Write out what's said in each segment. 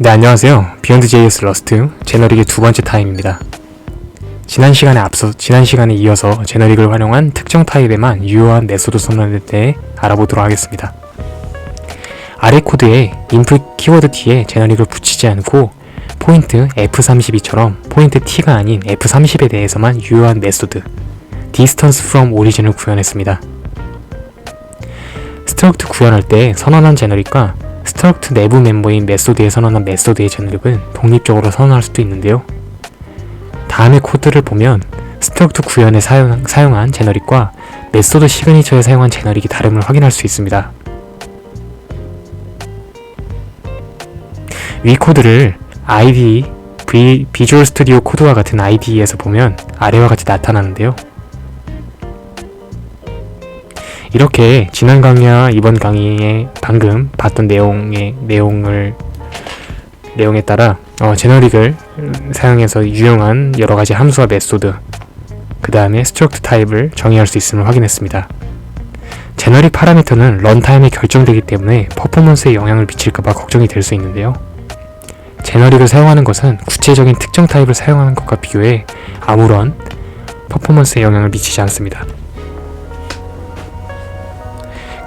네, 안녕하세요. 비욘드 JS 러스트 제너릭의 두 번째 타임입니다. 지난 시간에 이어서 제너릭을 활용한 특정 타입에만 유효한 메소드 선언에 대해 알아보도록 하겠습니다. 아래 코드에 input 키워드 T에 제너릭을 붙이지 않고 포인트 F32처럼 포인트 T가 아닌 F30에 대해서만 유효한 메소드 distance from origin을 구현했습니다. 스트럭트 구현할 때 선언한 제너릭과 스트럭트 내부 멤버인 메소드에 선언한 메소드의 제너릭은 독립적으로 선언할 수도 있는데요. 다음의 코드를 보면 스트럭트 구현에 사용한 제너릭과 메소드 시그니처에 사용한 제너릭이 다름을 확인할 수 있습니다. 위 코드를 IDE, 비주얼 스튜디오 코드와 같은 IDE에서 보면 아래와 같이 나타나는데요. 이렇게 지난 강의와 이번 강의에 방금 봤던 내용에 따라 제너릭을 사용해서 유용한 여러가지 함수와 메소드, 그 다음에 스트럭트 타입을 정의할 수 있음을 확인했습니다. 제너릭 파라미터는 런타임에 결정되기 때문에 퍼포먼스에 영향을 미칠까봐 걱정이 될 수 있는데요. 제너릭을 사용하는 것은 구체적인 특정 타입을 사용하는 것과 비교해 아무런 퍼포먼스에 영향을 미치지 않습니다.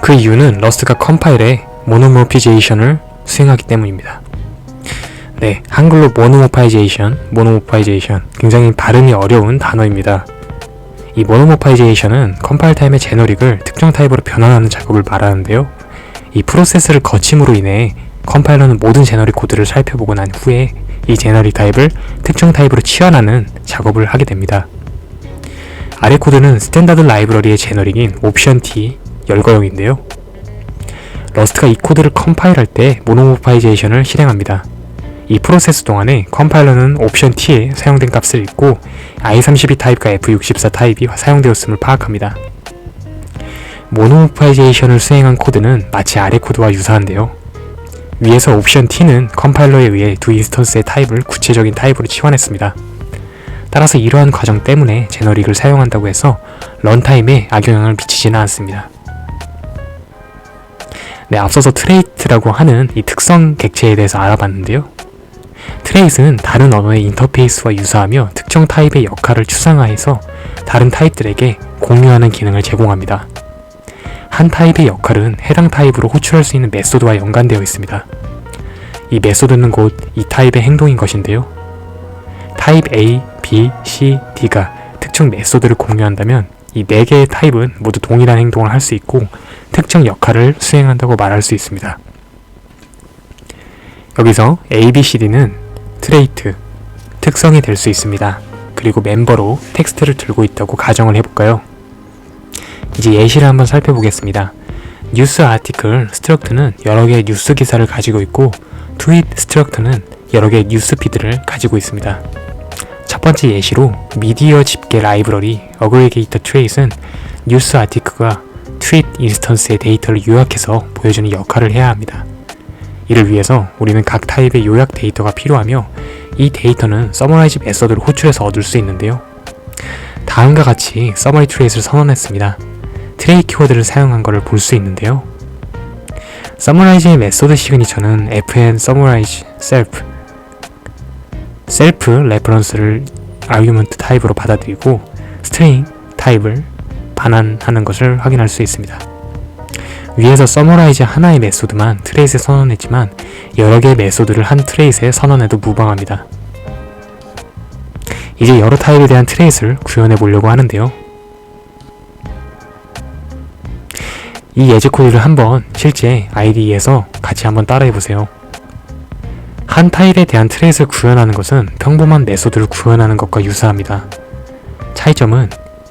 그 이유는 러스트가 컴파일에 모노모피제이션을 수행하기 때문입니다. 네, 한글로 모노모파이제이션 굉장히 발음이 어려운 단어입니다. 이 모노모파이제이션은 컴파일 타임의 제너릭을 특정 타입으로 변환하는 작업을 말하는데요. 이 프로세스를 거침으로 인해 컴파일러는 모든 제너릭 코드를 살펴보고 난 후에 이 제너릭 타입을 특정 타입으로 치환하는 작업을 하게 됩니다. 아래 코드는 스탠다드 라이브러리의 제너릭인 옵션 T 열거형인데요. 러스트가 이 코드를 컴파일할 때 모노모파이제이션을 실행합니다. 이 프로세스 동안에 컴파일러는 옵션 T에 사용된 값을 읽고 i32 타입과 f64 타입이 사용되었음을 파악합니다. 모노모파이제이션을 수행한 코드는 마치 아래 코드와 유사한데요. 위에서 옵션 T는 컴파일러에 의해 두 인스턴스의 타입을 구체적인 타입으로 치환했습니다. 따라서 이러한 과정 때문에 제너릭을 사용한다고 해서 런타임에 악영향을 미치지는 않습니다. 네, 앞서서 트레이트라고 하는 이 특성 객체에 대해서 알아봤는데요. 트레이트는 다른 언어의 인터페이스와 유사하며 특정 타입의 역할을 추상화해서 다른 타입들에게 공유하는 기능을 제공합니다. 한 타입의 역할은 해당 타입으로 호출할 수 있는 메소드와 연관되어 있습니다. 이 메소드는 곧 이 타입의 행동인 것인데요. 타입 A, B, C, D가 특정 메소드를 공유한다면 이 4개의 타입은 모두 동일한 행동을 할 수 있고 특정 역할을 수행한다고 말할 수 있습니다. 여기서 A, B, C, D는 트레이트, 특성이 될 수 있습니다. 그리고 멤버로 텍스트를 들고 있다고 가정을 해볼까요? 이제 예시를 한번 살펴보겠습니다. 뉴스 아티클 스트럭트는 여러 개의 뉴스 기사를 가지고 있고 트윗 스트럭트는 여러 개의 뉴스 피드를 가지고 있습니다. 첫 번째 예시로 미디어 집계 라이브러리 어그리게이터 트레이스는 뉴스 아티클과 트윗 인스턴스의 데이터를 요약해서 보여주는 역할을 해야 합니다. 이를 위해서 우리는 각 타입의 요약 데이터가 필요하며 이 데이터는 서머라이즈 메서드를 호출해서 얻을 수 있는데요. 다음과 같이 서머리 트레이스를 선언했습니다. 트레이 키워드를 사용한 것을 볼 수 있는데요. 서머라이즈의 메소드 시그니처는 fn summarize self 레퍼런스를 아규먼트 타입으로 받아들이고 스트링 타입을 반환하는 것을 확인할 수 있습니다. 위에서 summarize 하나의 메소드만 트레이스에 선언했지만 여러 개의 메소드를 한 트레이스에 선언해도 무방합니다. 이제 여러 타입에 대한 트레이스를 구현해 보려고 하는데요. 이 예제 코드를 한번 실제 IDE에서 같이 한번 따라해보세요. 한 타입에 대한 트레이스를 구현하는 것은 평범한 메소드를 구현하는 것과 유사합니다. 차이점은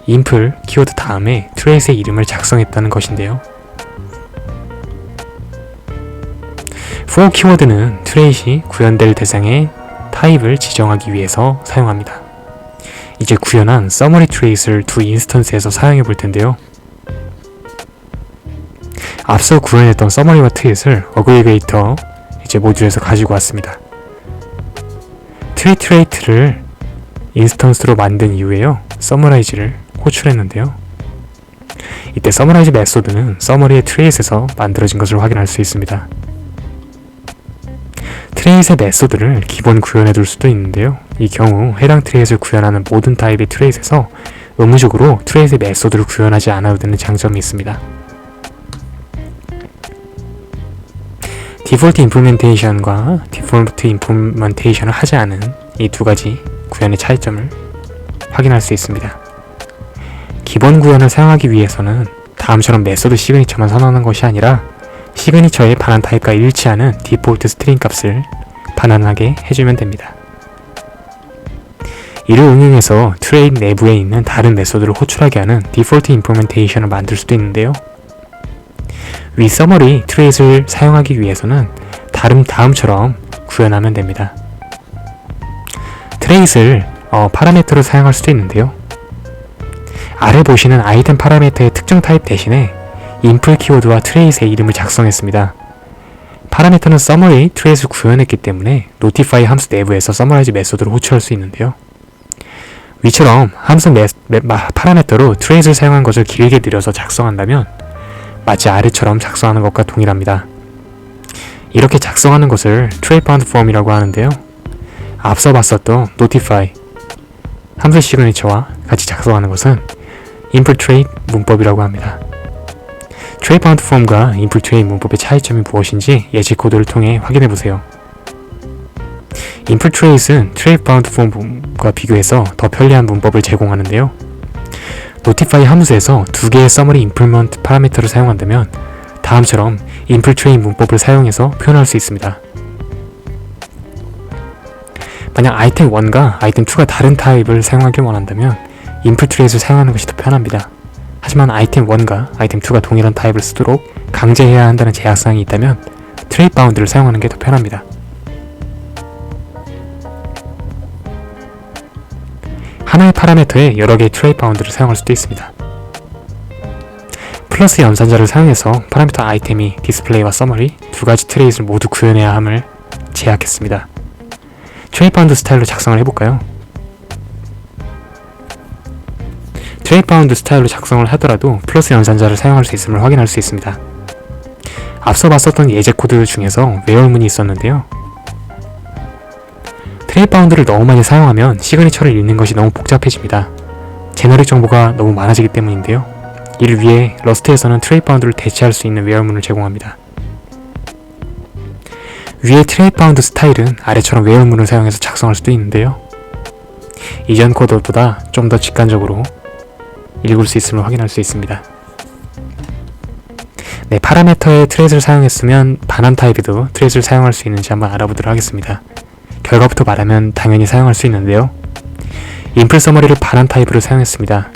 input 키워드 다음에 트레이스의 이름을 작성했다는 것인데요. for 키워드는 트레이스이 구현될 대상의 타입을 지정하기 위해서 사용합니다. 이제 구현한 summary 트레이스를 두 인스턴스에서 사용해 볼 텐데요. 앞서 구현했던 서머리와 트윗을 어그리게이터 이제 모듈에서 가지고 왔습니다. 트윗 트레이트를 인스턴스로 만든 이후에요. 서머라이즈를 호출했는데요. 이때 서머라이즈 메소드는 서머리의 트레이스에서 만들어진 것을 확인할 수 있습니다. 트레이스의 메소드를 기본 구현해둘 수도 있는데요. 이 경우 해당 트레이스를 구현하는 모든 타입의 트레이스에서 의무적으로 트레이스의 메소드를 구현하지 않아도 되는 장점이 있습니다. 디폴트 임플멘테이션과 디폴트 임플멘테이션을 하지 않은 이 두 가지 구현의 차이점을 확인할 수 있습니다. 기본 구현을 사용하기 위해서는 다음처럼 메소드 시그니처만 선언하는 것이 아니라 시그니처의 반환 타입과 일치하는 디폴트 스트링 값을 반환하게 해주면 됩니다. 이를 응용해서 트레이 내부에 있는 다른 메소드를 호출하게 하는 디폴트 임플멘테이션을 만들 수도 있는데요. 위 서머리 트레이스를 사용하기 위해서는 다음처럼 구현하면 됩니다. 트레이스를 파라미터로 사용할 수도 있는데요. 아래 보시는 아이템 파라미터의 특정 타입 대신에 인플 키워드와 트레이스의 이름을 작성했습니다. 파라미터는 서머리 트레이스를 구현했기 때문에 notify 함수 내부에서 서머라이즈 메소드를 호출할 수 있는데요. 위처럼 함수 파라미터로 트레이스를 사용한 것을 길게 늘려서 작성한다면 마치 아래처럼 작성하는 것과 동일합니다. 이렇게 작성하는 것을 trait bound form이라고 하는데요. 앞서 봤었던 notify 함수 시그니처와 같이 작성하는 것은 infiltrate 문법이라고 합니다. trait bound form과 infiltrate 문법의 차이점이 무엇인지 예시 코드를 통해 확인해보세요. infiltrate은 trait bound form과 비교해서 더 편리한 문법을 제공하는데요. notify 함수에서 두 개의 summary implement 파라미터를 사용한다면 다음처럼 infiltrate 문법을 사용해서 표현할 수 있습니다. 만약 아이템 1과 아이템 2가 다른 타입을 사용하길 원한다면 infiltrate을 사용하는 것이 더 편합니다. 하지만 아이템 1과 아이템 2가 동일한 타입을 쓰도록 강제해야 한다는 제약사항이 있다면 trait bound를 사용하는 게 더 편합니다. 하나의 파라미터에 여러 개의 trait bound를 사용할 수도 있습니다. 플러스 연산자를 사용해서 파라미터 아이템이 디스플레이와 서머리 두 가지 트레이스를 모두 구현해야 함을 제약했습니다. trait bound 스타일로 작성을 해볼까요? trait bound 스타일로 작성을 하더라도 플러스 연산자를 사용할 수 있음을 확인할 수 있습니다. 앞서 봤었던 예제 코드 중에서 외월문이 있었는데요. trait bound를 너무 많이 사용하면 시그니처를 읽는 것이 너무 복잡해집니다. 제너릭 정보가 너무 많아지기 때문인데요. 이를 위해 러스트에서는 trait bound를 대체할 수 있는 외월문을 제공합니다. 위의 trait bound 스타일은 아래처럼 외월문을 사용해서 작성할 수도 있는데요. 이전 코드보다 좀 더 직관적으로 읽을 수 있음을 확인할 수 있습니다. 네, 파라미터의 트레이스를 사용했으면 반환 타입에도 트레이스를 사용할 수 있는지 한번 알아보도록 하겠습니다. 결과부터 말하면 당연히 사용할 수 있는데요. 인플 서머리를 반환 타입으로 사용했습니다.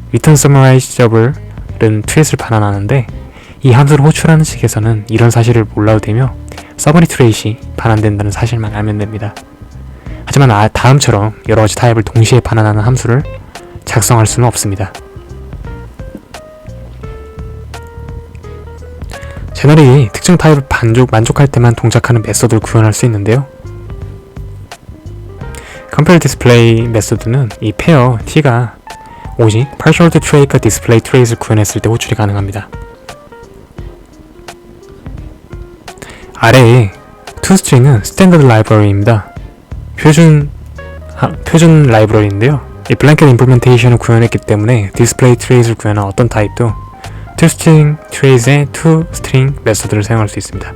return summarizable은 트레이스를 반환하는데 이 함수를 호출하는 식에서는 이런 사실을 몰라도 되며 서머리 트레이스이 반환된다는 사실만 알면 됩니다. 하지만 다음처럼 여러가지 타입을 동시에 반환하는 함수를 작성할 수는 없습니다. 제너릭이 특정 타입을 만족할 때만 동작하는 메소드를 구현할 수 있는데요. compare display 메소드는 이 페어 t가 오직 partial to trait과 display trait을 구현했을 때 호출이 가능합니다. 아래에 toString은 스탠더드 라이브러리입니다. 표준 라이브러리인데요. 이 블랭켓 임플멘테이션을 구현했기 때문에 display trait을 구현한 어떤 타입도 toString trait의 toString 메소드를 사용할 수 있습니다.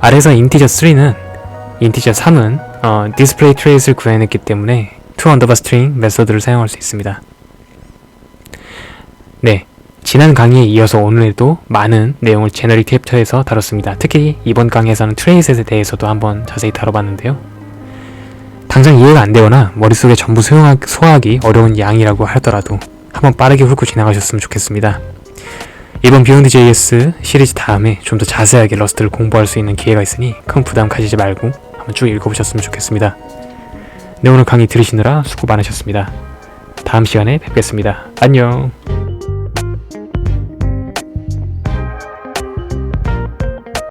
아래에서 integer 3은 display trait을 구현했기 때문에 to_string 메소드를 사용할 수 있습니다. 네, 지난 강의에 이어서 오늘도 많은 내용을 제너릭 챕터에서 다뤘습니다. 특히 이번 강의에서는 트레이스에 대해서도 한번 자세히 다뤄봤는데요. 당장 이해가 안 되거나 머릿속에 전부 소화하기 어려운 양이라고 하더라도 한번 빠르게 훑고 지나가셨으면 좋겠습니다. 이번 Beyond.js 시리즈 다음에 좀 더 자세하게 러스트를 공부할 수 있는 기회가 있으니 큰 부담 가지지 말고 한번 쭉 읽어보셨으면 좋겠습니다. 네, 오늘 강의 들으시느라 수고 많으셨습니다. 다음 시간에 뵙겠습니다. 안녕.